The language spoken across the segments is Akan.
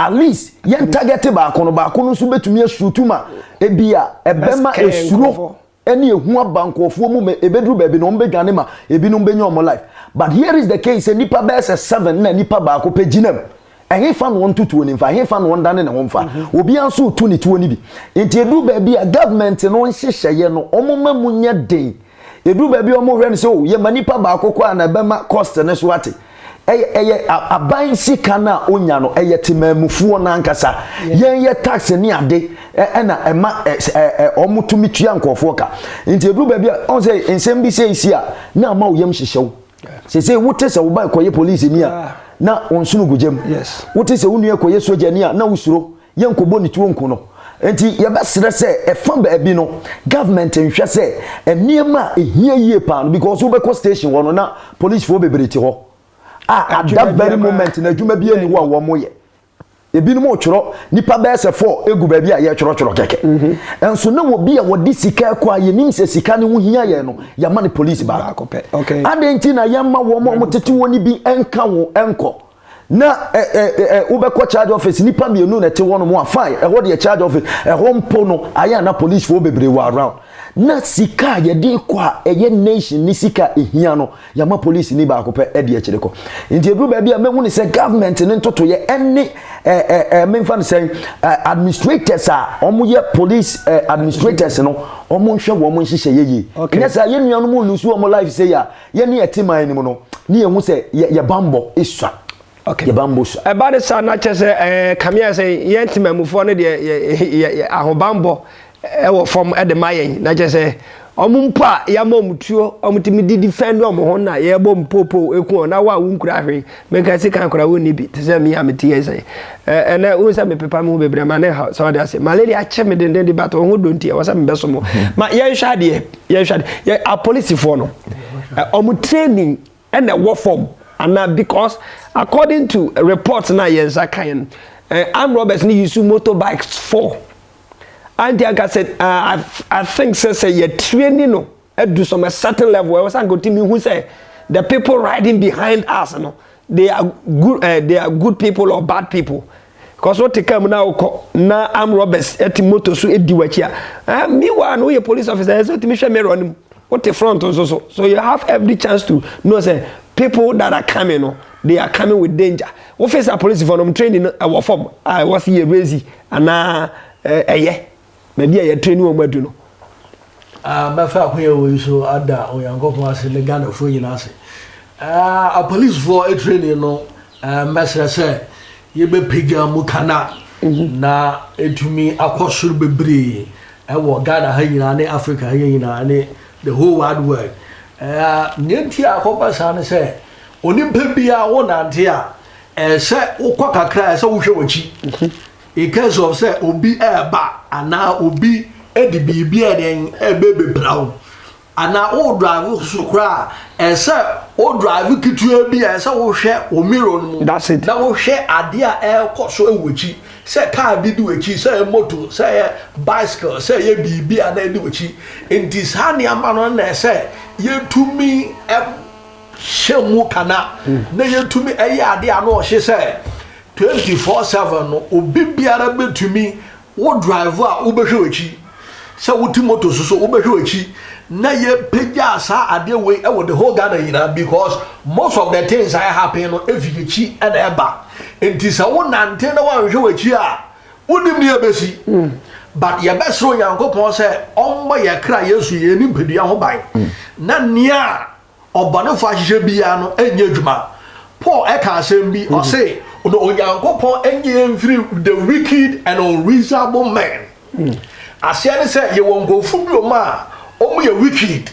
at least yen target ba kono so betumi asutuma ebia ebema esuro ene ehu abankofo mu me ebedru ba bi no mbedwane ma ebinom benya omo life. But here is the case, nipa best 7 na nipa ba ko pejinam ehe fa no ntutuo ni fa ehe fa no ndane ne ho mfa obi anso tu ni tuo ni bi enti edu ba bi a government no nhyehyeye no omoma munya den edu ba bi omo hwe no so ye manipa ba akokọ na bema cost ne so ate eye aban sika na onya no eye temamufuo na nkasa ye tax ni ade na ema omo tumi tua nkofo ka enti edu ba bi on say ensem bi say isi a na ama oyam hyehyew say wote se wo ba koye police ni a na onsunu gujem yes wote se wonu ekoye soja ni a na usuro ye nkobo ni tuo nko no enti ye besere se efa ba bi no government nhwe se eniema ehia yie pa no because wo be ko station wono na police fo bebereti ho at that very moment na adwuma bi ani wo a wo moye ebinom otworo nipa bese 4 egu ba bi a ye tworo keke enso na wo bi a wo di sika kwa ye nim se sika ne ho hia ye no ya ma ne police ba okay adenti na ya ma wo mo tete woni bi enka wo enko na wo be ko charge office nipa mienu na te wono mo fine ho de charge office ho mpo no aya na police fo bebre wa around na sika ye di kwa eye nation ni sika ehia no ya ma police ni ba ko pe e de akire ko nti edu ba bi a mehu ni se government ni ntoto ye ene memfa ni say administrators a omo ye police administrators no omo nhwe wo mo nhyehyɛ yeye nyesa ye nuanu mo lusu omo life say ya ye ne etiman ni mo no ni ehu se ye bambo iswa okay ye bambo so about the sana chese kamia say ye ntimamufo no de ahobambo ewo from edemayen na chese omumpa ya momutuo omutimi di defend omo ho na ye bom popo eku na wa wunkura hwe meka se kan kura woni bi te se me ameti ye say na unsa me pepa me bebre ma ne ha so de ase malaria che me den de bat ho donti e wasa me beso mo ma ye hwade ye a police for no omu training and a war form and because according to reports na ye zakayen armed robbers ni use motorbikes 4 and I said I think say you training no do some a certain level I was go to me who say the people riding behind us no they are good people or bad people because what come now na armed robbers at motor so edi wachi me one we police officer so to me share me run what the front also so you have every chance to know say people that are coming no they are coming with danger officer police for them training our form I was here crazy and maybe I train you madu no ma fa akwa we so ada oyankopon ase le Ghana fo nyina ase a police for a training no mesra say ye be pega mu kana na etumi akosuru bebre e wo Ghana ha nyina ne Africa ha nyina ne the whole wide world nenti akopa san say onimpa bia wo nante a se ukwa kakra se wo hwe wachi in case of say obi eba ana obi edi bibia den ebebe brown ana o drive so kra say o drive kitu bia say wo hwe o mirror no that's it na wo hwe ade a ekoso ewochi say car bi di wechi say motor say bicycle say ye bibia na di wechi enti sane amano na say ye tumi shemu kana na ye tumi eye ade a no hye say 24/7 no obi biara betumi wo driver a wo behwe wachi se wo ti motor so wo behwe wachi na ye peja sa ade we e wo the whole Ghana yina because most of the things I happen no efikichi and eba enti sa wo nante na wo hwe wachi a wonim ne abesi but ye besro yankopon se omba ye kra Yesu ye ni mpedua ho ban na nia obonefo ahye bia no enya dwuma Paul eka asem bi o say no onyankopon enye mfiri the wicked and unreasonable men asiane say ye wongofu bi o ma omo ye wicked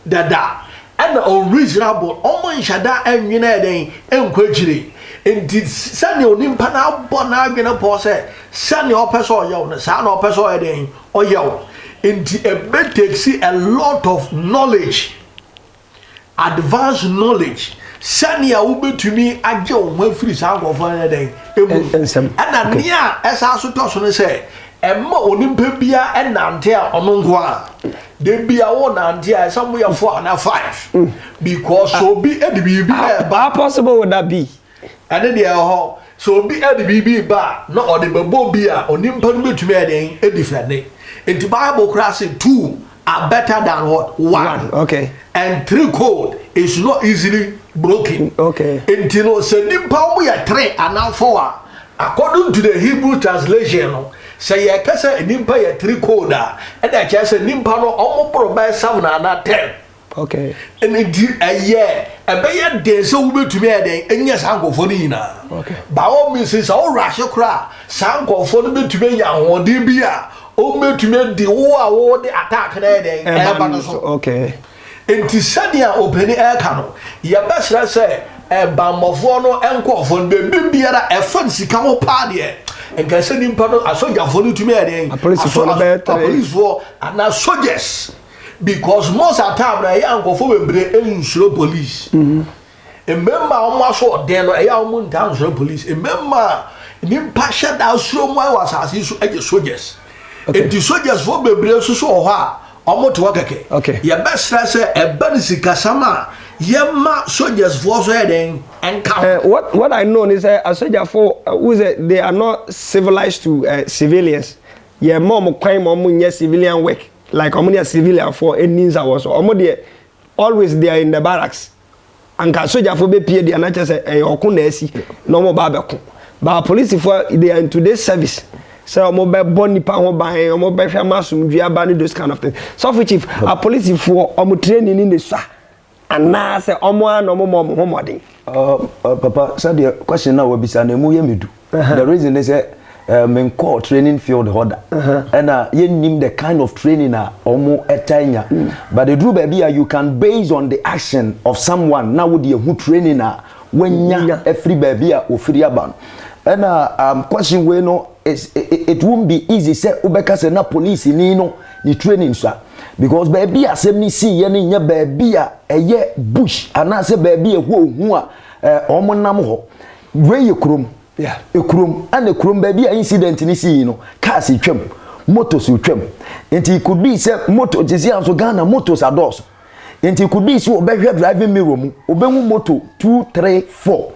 dada and unreasonable omo nshada enwena eden enkwagire enti sane onimpa na abona adwena Paul say sane opeso oyew no sa na opeso eden oyew enti it takes a lot of knowledge advanced knowledge Sania ubetumi agye wo afiri sa nkofan den emu ana nia esa so to so ne se emma onimpa bia enante a ono nko a de bia wo nante a some we 4 and 5 because so be edi bi how possible would that be and dey ho so obi ade bibi ba na ode bebo bi a onimpa no betumi eden edifene enti Bible kra say 2 are better than what 1. Okay. And 3 code is not easily broken. Okay. Enti no say nimpa mo ya 3 and 4 according to the Hebrew translation no say ye kasa nimpa ya 3 code and I just say nimpa no omo provide 7 and 10. Okay. And a year, a bear day so we to me and yes, uncle for Nina. Okay. By all means, it's all rush your cry. Sanko for me to me, or Dibia, or me to me the war the attack. Okay. And Tisania open air cannon. Your best say a Bamofono and Quaffon, baby, a fancy camel party. And can send him pardon, I saw your phone to me a police war, and now soldiers. Because most of the time na young go for we insure police. Remember almost what then a young down police. Remember the passion that so why was as soldiers. And the soldiers for be so ha almost work okay. Your best say a benisi kasama yema soldiers for so then and count. What I know is a soldier for they are not civilized to civilians. Yeah, mom crime mom civilian work. Like how many civilian for any needs I was always they are in the barracks and can soldier for be paid and just say no more babeko but police for they are in today's service so mobile boni pa ho ban mobile masum dua ba those kind of things so for chief a police for training in the sa and na say no more modern papa said the question now will be say na mu ye medu the reason is men call training field holder and you name the kind of training omo etanya but the true baby you can base on the action of someone now with the who training when ya every baby ofiri aban and question we no is it won't be easy say ubeka say na police ni no ni training so because baby asem ni see ye ni nya baby eye bush ana say baby hu a omo nam ho we yekrom yeah ekrom and ekrom baby incident ni see no cars twam motos twam it could be say moto jesi anso Ghana motos ados it could be say obehwe driving mirror mu obenwu moto 2 3 4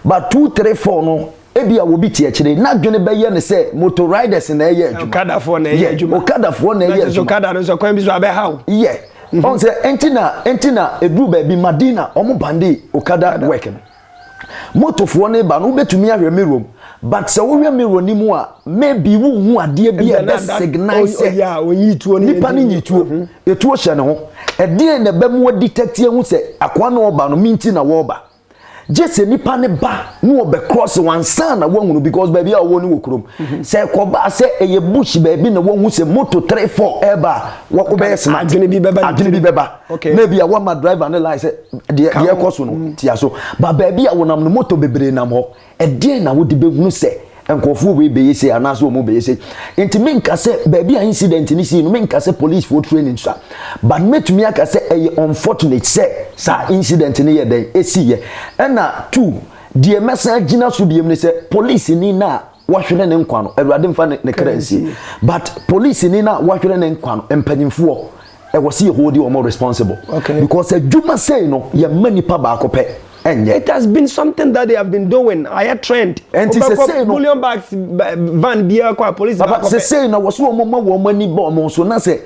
but 2 3 4 no ebia wo bi tie kire na dwene beye ne say motor riders na eye adwuma okada for na eye adwuma okada for na eye adwuma okada no so kwan bi so abe how yeah on say entina edu baby Madina omo bande okada working moto for na ba no betumi ahwe mirror but say wo hwe mirror ni mu a maybe wo hu ade bia be signal say yeah onyi tuo ni pa ni nyituo etuo hye ne ho ede na be mu detect hu say akwa na oba no minti na wo ba jese nipa ne ba no obe cross one san na wahunu because baby a wo ni wokrom say ko ba say eye bush baby na wohu say moto 3 4 eba wo be smart adwene bi beba okay maybe a one man driver na lie say de course no tia so but baby a wonam no moto bebre nam ho ede na wo de behunu say enkofu we be yese anaso o mo be yese enti menka say baby a incident ni si no menka say police for training so but metumi aka say eye unfortunate say sa incident ni ye den esiye na 2 die message gina so biem ni say police ni na wahwere ne nkwa no awurade mfa ne currency but police ni na wahwere ne nkwa no empanyimfo e wo see hold you more responsible okay. Because adwuma say no ye mani pa ba akopɛ. It has been something that they have been doing. I had trend. And to say no million bags van bia kwa police back. But say na was wo mama wo mani bo mo so na say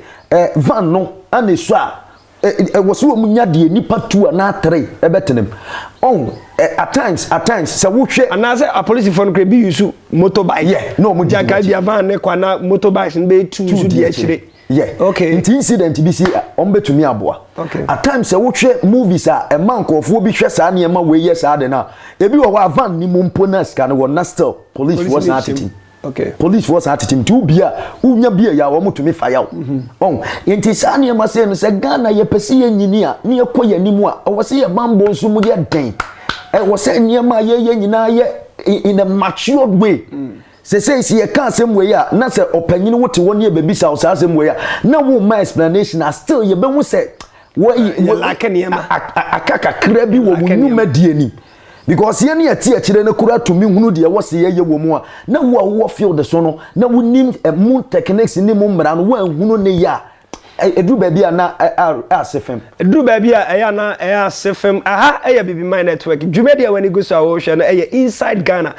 van no ane so a was wo munya de nipa 2 na 3 ebetenem. On at times say wo hwe and say a police for no be use motorbike. Yeah, no mo jaka bia van ne kwa na motorbikes be 2 so de akire. Yeah. Okay. Incident bi si ombetumi aboa. Okay. At times say wo hwe movies a man kofo bi hwe saa ne ma we ye saa de na ebi wo wa van ni mumpo na ska no na still police force attitude. Okay. Police force attitude tu bia unya bia ya wo mutumi fa yaw. On enti saa ne ma say no say Ghana ye pese ye nyini a ne ye koya nimu a wo say ye bambo nso mu ye den. Wo say nyema ye nyina ye in a matured way. Say ye can't same way ya na say opanyini wote woni e bebi sa same way ya na wo my explanation are still ye be hu say wo like niema akaka kra bi wo nyuma die ni because ye na tie akire na kura tumi hunu de wo se ye wo mu a na wo field so no na wo nim moon techniques ni mu mra no wo hunu ne ya edru baby na asefem edru baby a na asefem aha baby my network dwumedi wani go so awhwe no inside Ghana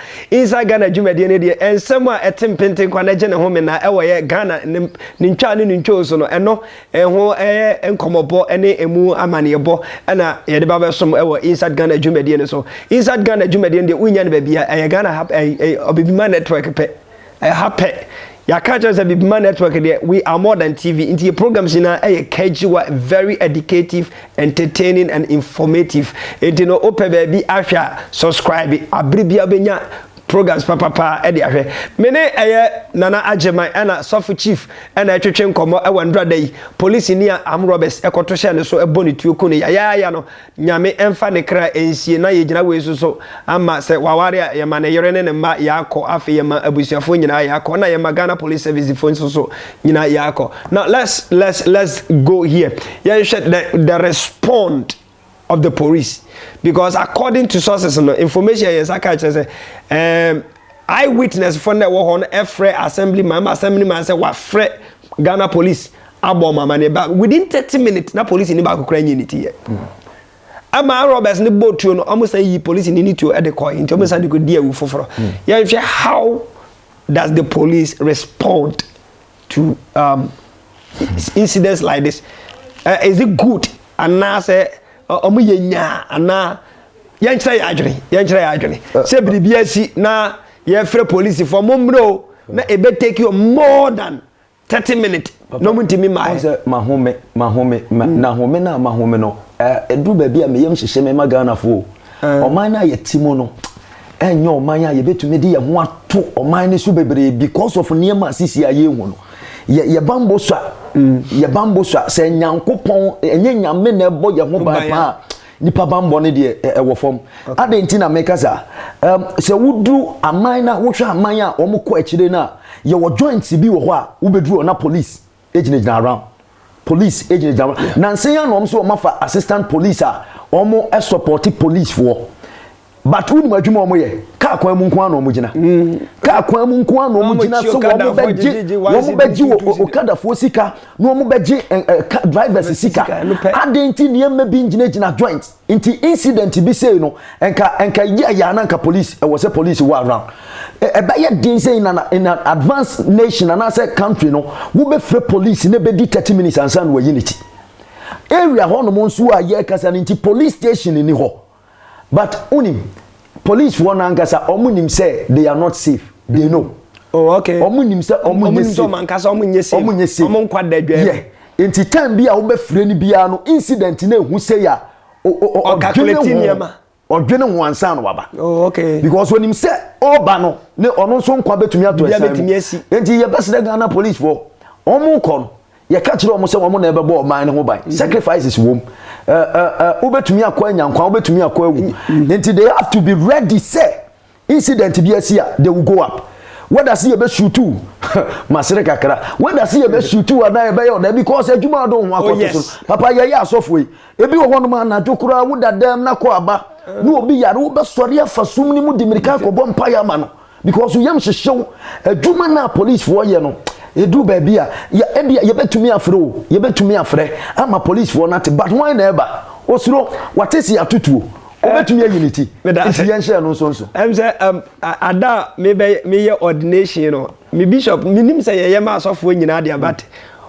dwumedi ne de ensem a etempenten kwa na je ne ho me na ye Ghana ne ntwa ne ntwo so no eno ho enkomobo ene emu amanebo na ye de ba som inside Ghana dwumedi ne so inside Ghana dwumedi ne de unya ne baby a Ghana have baby my network pe happy ya catch us a big man network there. We are more than TV. Into your programs in a casual, very educative, entertaining, and informative. It you know open baby after subscribe. Abribia benya programs papa edi ahwe. Mene Nana Ajema ana Sofu Chief ana twetwe nkomo wandra day police ni am robbers ekoto hye ne so eboni tuoku ne ya no nyame emfa ne kra ensie na ye gina we so ama se waware ya ma ne yere ne ma yakọ afi ya ma abusiafo nyina yakọ na ya ma Ghana Police Service phone so nyina yakọ. Now let's go here. Yeah, the respond of the police, because according to sources and information yes I can say eyewitness from the war on assemblyman say wa free Ghana Police abom mama ba within 30 minutes na police ni ba kokra nyiniti ye ama robbers ni botuo no almost say police ni need to at the coin into almost say go dia wu foforo yeah how does the police respond to incidents like this? Is it good and now say omu yenya ana yenkyere adwene se bibia si na ye free police for momro na ebe take you more than 30 minutes no muntimi mai mahome no edu ba bia me yem hyehye me magana fo oman na yetimo no enyo oman ya yebetumi de ye ho ato oman ne so bebre because of niema sisi aye hu no ye bambo so se nyankopon enye nyame na ebo ye ho ba pa nipa bambo ne de ewo fom adenti na meka sa se wudu aman na wohwe aman a omko akire na ye wo joint bi wo ho a wo bedru na police agent around police agent around na nsen na omso mafa assistant police a omo support police for but who ma dwuma omo ye ka kwa mu nko an omo gina ka kwa mu nko an omo gina so wo beji okada fo sika no omo beji drivers sika adenti ne ma bi gina joint inti incident bi say no enka ya na nka police e was police wa around e ba ye din say in an advanced nation and as a country no wo be free police ne be di 30 minutes ansan wo unity area ho no mo nso a ye kasa inti police station ni ho. But unim police for nankasa omunim say they are not safe. They know. Oh okay. Omunim say omunim so mankasa omunye safe. Omun kwada dwa. Yeah. Enti time bia wo be free ni bia no incident na ehu say ya o calculating niema. Odwene ho ansa no waba. Oh okay. Because when him say oba no ne ono so nkwa betumi ato esa. Enti ye best Ghana police for omun kon ye ka kire omo say omo na ebebo oman ne ho ban. Sacrifices wom. Ubetumi akwa nyankwa ubetumi akwa ewu. Enti they have to be ready say incident bi asia they will go up. Whether see be shoot too masere kakra whether see be shoot too na be yo because adwuma do ho akoto so papa ye ya asofo yi ebi wo hono ma na jokura wo dadam na ko aba no obi yare wo be sori afasum ni mu dimirika ko bompa ya ma no because yam hyehyew adwuma na police for ye no edu ba bia ye betumi afre ama police for not but why na eba osuro watesi atutuo obetumi unity enti yen share no so em say ada me ye ordination no me bishop minim say ye ma asofo nyina dia but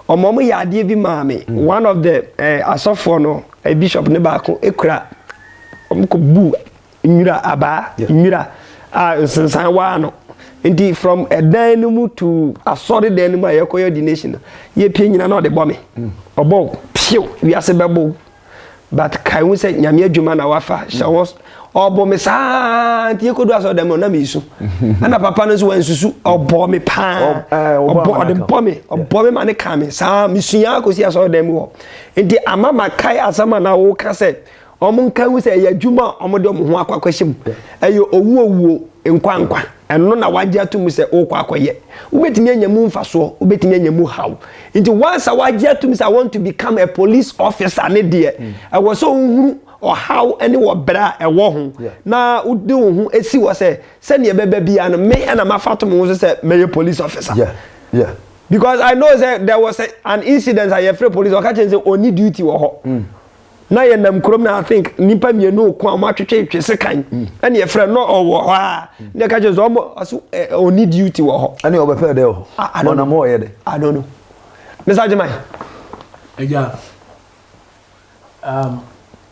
omom ye ade bi ma me one of the asofo no a bishop ne ba ko ekura omko bu nwira aba nwira sensan wa no indeed from a dynamo to a solid dynamo ye koyo ordination ye pie nyina na o de bo me obo pio wi ase bebo but kai we say nyame adwuma na wafa shawos obo me sa tie kodu aso dem na me isu ana papa no so wansusu obo me pa obo me mane ka me sa misuya ko si aso dem wo enti amama kai asama na wo ka say omo kan we say ya adwuma omo de omo ho akwakwahim ayo owu nkwankwa eno na waje atum se okwa akoye ubetimi anyamu mfaso ubetimi anyamu haw nti once waje atum se I want to become a police officer ne de I was so huru or how any wo bra e wo ho na udi wo ho esi wo se ne beba bia no me na mafato mo se me police officer because I know that there was an incident at your police or catching say only duty or na ye nam krom na I think nipa mienu ko amatwetwe twese kan and your friend no owo ha na catch so aso only duty wo ho ani obefe de ho na mo ye de I don't know Mr. Jemai eja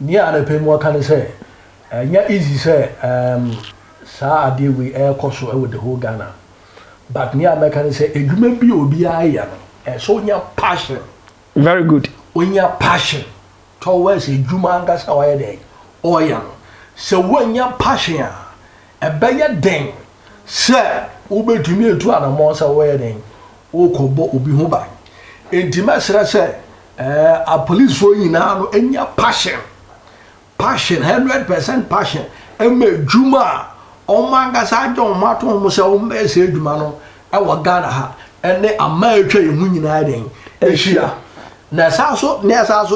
ni ara pe mo kan say nya easy say sa ade we koso e with the whole Ghana but ni ara kan say edwuma bi obi aya no so nya passion very good onya passion towards edwuma ngasa wa ye dey oya so wonya passion e be ye den say obetumi etu anamo say wa ye den o ko bo obi ho ba entima sra say a police for nyina no enya passion 100% passion eme dwuma o mangasa ajo mato mo se o me se dwuma no e wo Ghana ha ene ama etwa ye hu nyina den ehia na saso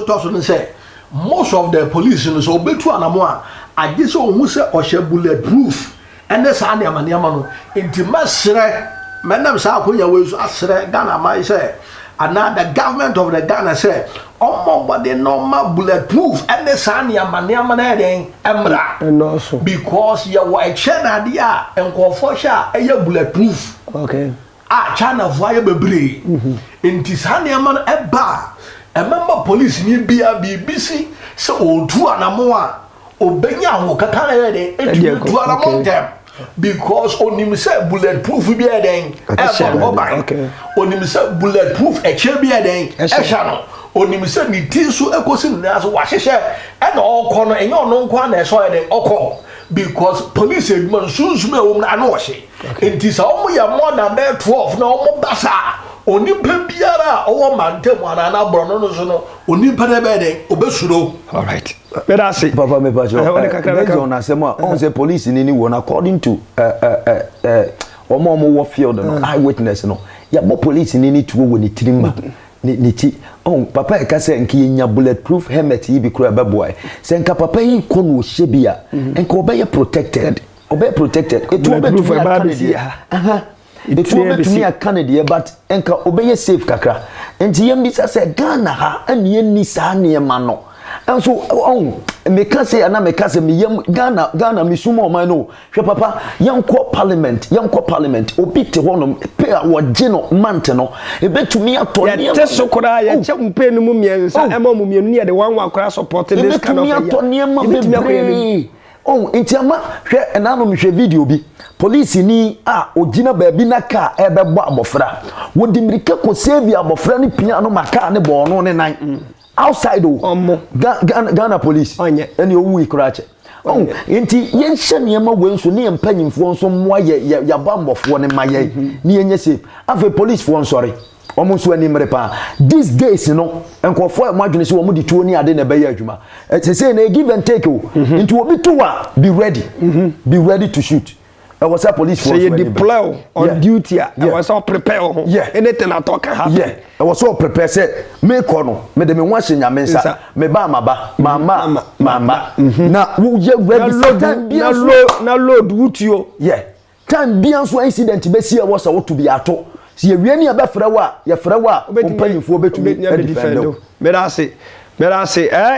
to so no say most of the police no so betu anamo a age so hu se o hye bulletproof ene sa na amane no entima sre menam sa akonya we so asre Ghana mai say and now the government of the Ghana say body normal bulletproof and the sun emra and also because your white china dia and confosha a bulletproof okay China fire bebre in tisania man eba a member police ni bia BBC so odu anamoa obenya ho kakana de etu anamon dem because onim say bulletproof bi eden okay onim say bulletproof e che bi eden e sha no onim say ni tinso ekosi na so wa hyehyɛ e na okɔ no enye ono nko na so eden okɔ because police edman sunsun e wo na na wo hye enti sa omo ya more than 12 na omo basa onimpa biara owo mantem ana na bro no so no onimpa na be eden obesuro all right but I see papa me pacho based on asema on say police ni won according to omo wo field no eyewitness no ya bo police ni tuwo woni tirimma ni ti on papa e ka say nki nya bulletproof helmet yi bi kura beboy say nka papa yi ko no hye bia nka obey protected it will be proof between a Canada but enka obey safe kakra enti yem bisa say Ghana ha anie ni sa ne ma no enso on me ka say ana me ka say me yem Ghana me sumo o man no hwe papa yanko parliament obi te ho no pe a wo je no mante no ebetumi atɔ ne te sokora ya che mpe no mu miensa ema mu mienu ne de wan akora support this kind of ebetumi oh entiama hwe enano me hwe video bi police ni ogina baabi na car ebebo abofra wodi mirika ko save abofra ni pia no maka ne bo no ne nan outside Ghana police eni owu ikrache oh enti yenhye niema wenso ne empanyimfo nso moa ya bambofo ne maye ni yenye safe afa police fo nsori omo so ani mrepa these days no enkofo e madwene se omo di tuo ni ade na be ya adwuma say na give and take into obi to be ready to shoot I was a police force. So you deploy on duty. I was all prepared. Anything I talk happen. Yeah. I was all prepared. Say, me kono, me de me wash in yamensa, me ba mama. Na wo ye ready. Na load wutuo. Yeah. Time bi anso incident be see was to be ato. Si ye wiani abafra wa, ye fra wa, ompanyimfo betumi defend. Me da say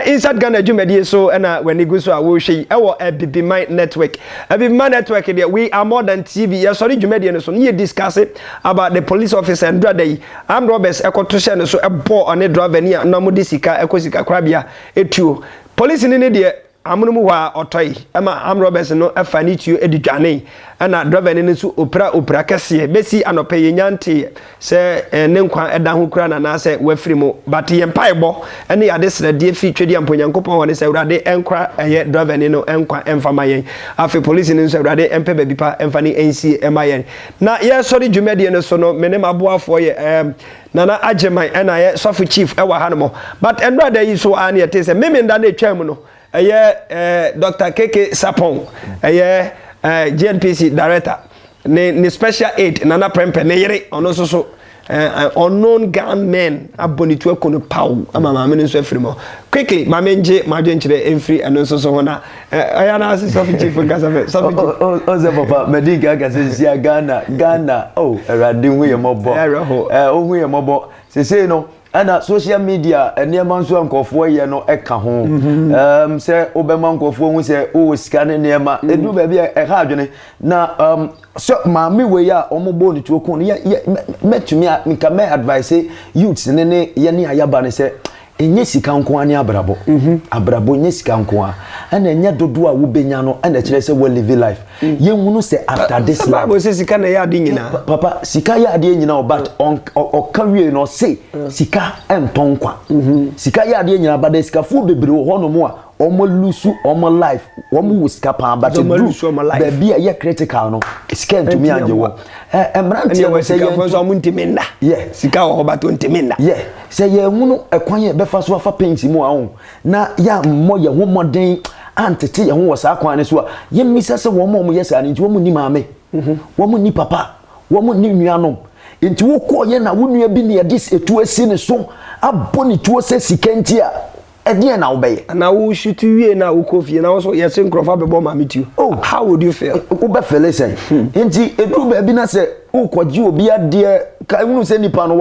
inside Ghana Jumedi so and when you go so I will show our BBMI network. BBMI network there we are more than TV. Yeah, sorry Jumedi so you discuss it about the police officer and brother I'm Roberts Ekotosha so a ball on a driver near Namudisika Ekosika Krabia etu police in India amunumu wa otoi ama am Roberts no afani tu edujane ana driver ni so opera kese besi anope yenyanti se ne nkwa eda ho kura na se wafiri mu but ye mpaebo ene yade srade fi twedi amponyankopon woni se urade enkwa eye driver ni no enkwa emfama yen afi police ni so urade empe baby pa emfani NC emayen na ye sorry Jumedi no so no menem aboafo ye nana ajeman ena ye sofi chief ewa hanmo but enrada yi so an ye te se meme nda na twam no Dr. KK Sapong GNPC director ne special aid nana prempe ne yere ono so unknown gunmen abonitu ekono pow ama maame no so afiri quickly maame nje madwe nkyere emfiri eno so so hona aya na asisi of chief ngasafe o ze papa mediga gasisi Ghana oh erade hu ye mobo hu ye mobo sese no ana social media enema nso ankofo ye no eka ho se obema nkofo hu se o sika ne nema edu ba bia e ha adwene na so maame we ya omogbo ni tuokun ne metumi nka me advice youths ne ye ne ayaba ne se enye sika nko ani abrabo abrabo enye sika nko ana enye dodo a wo benya no ana kire se we live life ye hunu se after this life babo se sika na ya ade nyina papa sika ya ade nyina but on career no say sika enton kwa sika ya ade nyina but sika fu bebre ho no mo a omo lusu omo life omo sika pa but do baby ye critical no sika entumi anje wo emrante we say ye so omo ntiminda sika wo ba to ntiminda say ye hunu ekwan ye befa so afa paint mu a na ya mo ye ho moden antete ye ho wo sa kwan ne so a ye misa se wo mo ye sa nti wo mu ni maame wo mu ni papa wo mu ni nuanom nti wo ko ye na wo nua bi ne ye dis etu asi ne so aboni tuo se sikanti a ede na wo be na wo shutu wie na wo kofie na wo so ye se nkrofa bebo maame tiu how would you feel wo be feel sen nti edu ba bi na se wo kwaji obi ade ka unu se nipa no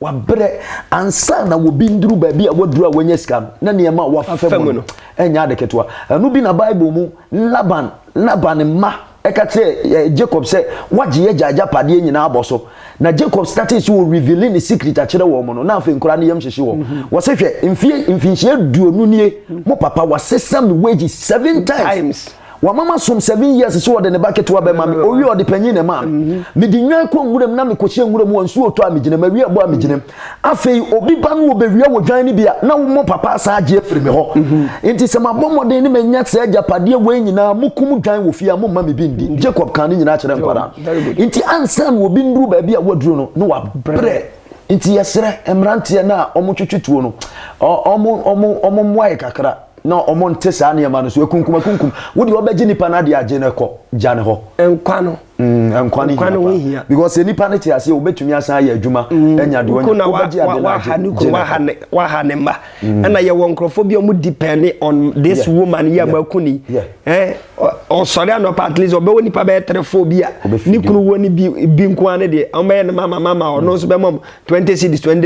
wabre ansa na wo binduru ba bi a waduru a wanya sika na ne ma wa fam no enya de ketwa anu bi na bible mu Laban ma ekate Jacob say waje ye jaja pade nyina aboso na Jacob started to revealing the secret a kire wo mo no na afi nkura ne yam hyehye wo wo se hwe mfinhye duonu nie mo papa wasesam wages 7 times wa mama som 7 years so de ne bucket wa be ma owi odi panyin ne ma me di nwan ko nwuram na me kohye nwuram won so oto amigine ma wi abo amigine afei obi ba no be wi wo dwan ne bia na wo mo papa sa age afiri me ho enti se ma bomode ne manya se agapade we nyina mukum dwan wo fia mo ma me bindi Jacob kan ne nyina kire mpara enti ansan wo bi nduru ba bia waduru no wa bre enti yesere emrante na omotwetwetuo no omo mwae kakra no omo ntesa na yema no so ekunkum wodi obeji nipa na de age ne ko jane ho enkwa no enkwa no hia because nipa na ti ase obetumi asan ya adwuma enya de obeji ade na wa hanemba na ye wonkrofo bi omu depend on this woman ya makuni o sorry no at least obewo nipa be terefobia ni kunu woni bi nko ane de o me mama o no so be mom 20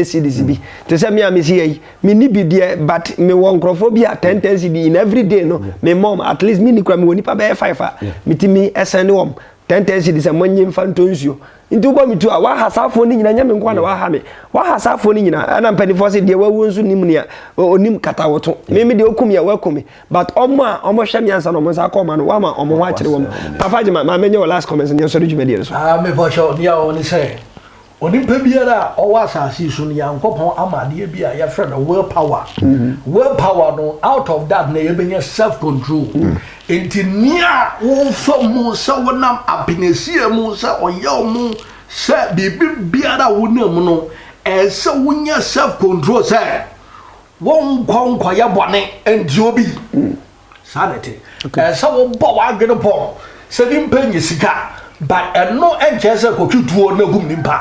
cedis bi te se me amisi yi me ni bi de but me wonkrofobia 10 cedis in every day no me mom at least me ni kwa me woni pa be 5 mitimi esene wom 10 cedis amanye mfantonsuo nti ubo mitu a wa hasafo ni nyina nyame nkwa na wa ha me wa hasafo ni nyina ana mpanifo se de wawu nsu nim ne onim kata woto me de okum ya wakumi but omo hwe mi ansa no mo sa ko ma no wa ma omo ho akire wo papa jima ma menye last comments ne so rejume de so me for sure dia oni say oni pe biara o wa asasi so ne yankopon amade bia ya friend will power no out of that na ye benya self control enti nia wo famu sa wonam apinesia mu sa oya mu sa bibi biara wonam no sa wonya self control sa won kwankwa ya bone enti obi sanity sa wo bo wa gene pon sa dimpa nyisika but no enche sa kwotwuo na gum nimpa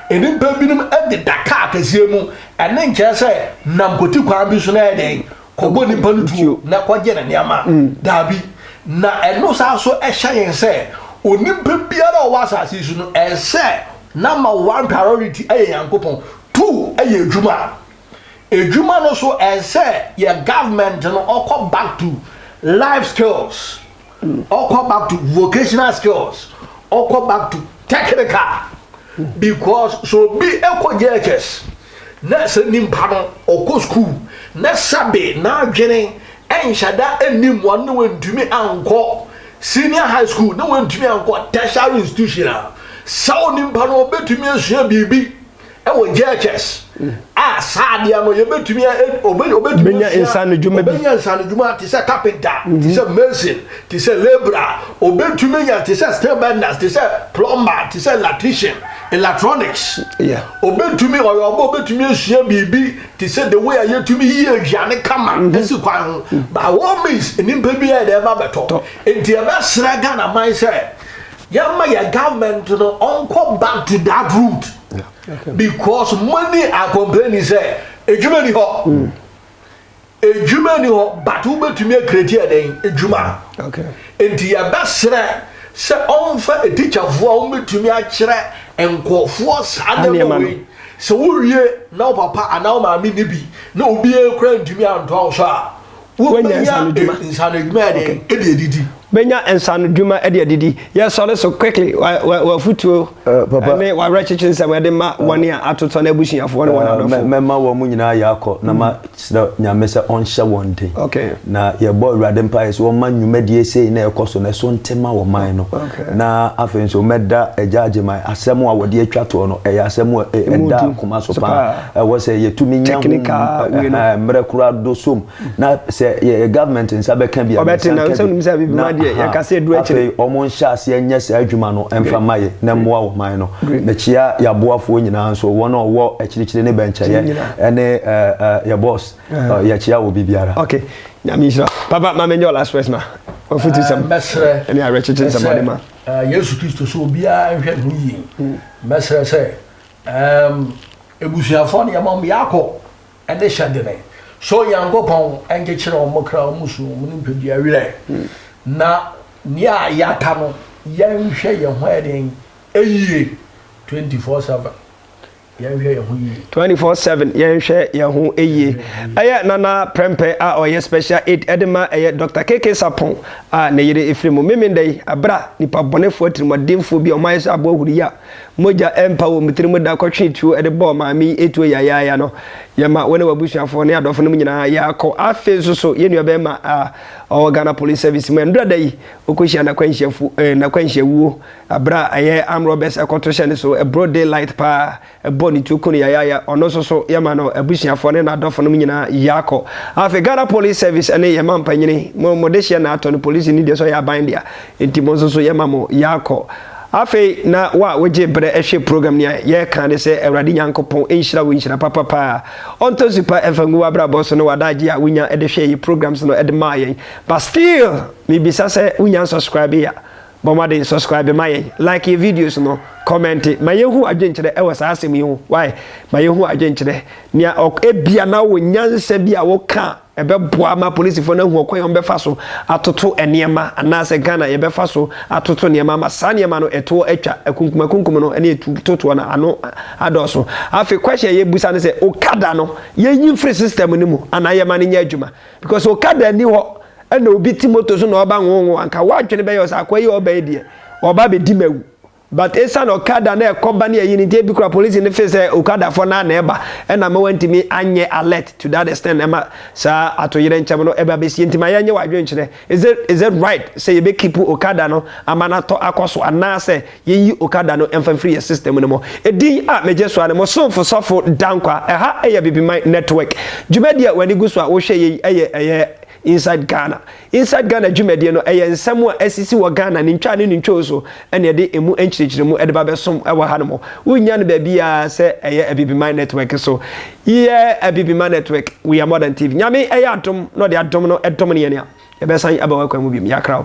enimpa binum ade daka akasie mu ene nche sa namkoti kwa bi so na eden kogo ni panutuo na kwaje na niama dabi na eno sa so ehyen se onimpa biara o wasase su no ese number 1 priority aye yankopon 2 aye ejuma no so ese your government no okọ back to life skills okọ back to vocational skills okọ back to technical because so be ekojekes na se nimpa no okọ school na sabe na adwene enhyada anim won no wantumi anko senior high school no wantumi anko tertiary institution sa onimpa no obetumi asua bibi ewo jekes sadia no yebetumi obetumi benya insane djuma bi benya insane djuma ti se carpenter ti se mason ti se labourer obetumi ya ti se stairman ti se plumber ti se electrician electronics obetumi obetumi asua bibi ti se the way ayetumi yi aduane kama esi kwan ba what means enimpa bi ya dey eba beto enti eba sraga na man say yama ya government no onko back to that route because many are complaining say ejuma ni ho ejuma ni ho but wo betumi akreti eden ejuma okay enti ya basre se onfa a teacher fo wo betumi a kire enkofo sa dem we so wo wie na papa ana ma mi ni bi na obi e kra ntumi anto so a wo insano djuma eden edidi benya ensano djuma edidi yes so quickly wa futuo papa me wa rechichen se we ma one ya atoto na abusuafo ne wona mema wo mu nyina ya akọ na ma nyame se onhye wonde okay na ye boy rade mpa so ma nwumadie sei na ekoso na so ntema wo man no na afen so meda ejaje man asem a wode atwato no e asem eda kuma so pa wo se yetumi nya mre kura do som na se ye government nsa be kan bia obetina so nimsa bi ma de ya kase du eche omo nhya ase anya se adwuma no emfa maye na mmoa wo man no be chia ya boafo nyina so wona owo ekirikyire ne bencha ye ene ya boss ya chia wo bibiara okay nyamishra papa ma menyo last words ma wa futu sam mesre ene arechichen sam ma Yesu Kristo so bia hwe no yi mesre se ebusuafo ne yamam yakọ ene hyadene so yankopon enke kire o mokra o musu mu mpedi awire na ni a yaka no yanhwe ye ho eden eyie 24/7 yanhwe ye ho yi 24/7 yanhwe ye ho eyie aya nana prempe a oye special aid edema eye Dr. KK Sapon a ne yire efremu memendai abra nipa bonefo tirimodemfo bi o mayes abohuri ya moja empa wo mitirimu da kwatwe tuo ede bo maami etuo ya no yema wone wabusuafo ne adofo no nyina ya akọ afe so yenua be ma o Ghana Police Service men dradai okohia na kwanhyiafu na kwanhyiawuo abra aye amrobes ekotoshe so a broad daylight pa boni tuko ya ono so yema no abusuafo ne na adofo no nyina ya akọ afe Ghana Police Service ene yema mpanyini modeshia na ato no police ni de so ya bandia enti mo so yema mo ya akọ afe na wa weje bre ehwe program ni ye kan de se Awurade Nyankopon enhyira wo enhyira papa onto super efangu abra boss no wadaje a wunya edehwe yi programs no edemaye but still me bisa se wunya subscribe ya bomade subscribe maye like your videos no comment mayehu adwenkyere e wasa asem yi why mayehu adwenkyere nia ebia na wo nyansa bia wo ka ebe boa ma police fo na hu okoye on be fa so atoto eniema anase Ghana ye be fa so atoto niema ma sa niema no eto atwa akunkum no ene toto na ano adoso afi kwahye ye busa ne se okada no ye yin free system ni mu anaye ma ne nya adwuma because okada ni ho ena obi timoto so na oba nwonwo anka wadwene be yo sa kwaye oba edie oba be di mawu but esa no okada na company ayi ni dey bikura police ni face okada for na eba ena ma wantimi anye alert to that extent ema sa atoyire ncham no eba be sie ntima yanye wadwenkyere is it right say you be keep okada no amana to akoso anase yeyi okada no emfa free system no mo edin a meje so ane mo sofo dankwa eha eya bibiman network jumedia wani guso a wo hwe yeyi eye inside Ghana jumedie no ensem a asisi wo Ghana ni ntwa ne ntwo so ene de emu enkyirikyire mu ede ba besom ewo ha no mo wonya no ba bia se Abibiman network so Abibiman network we are modern TV nyame adom no de adom no edom ne ye ne e be san abawa kwa mu bim ya kraw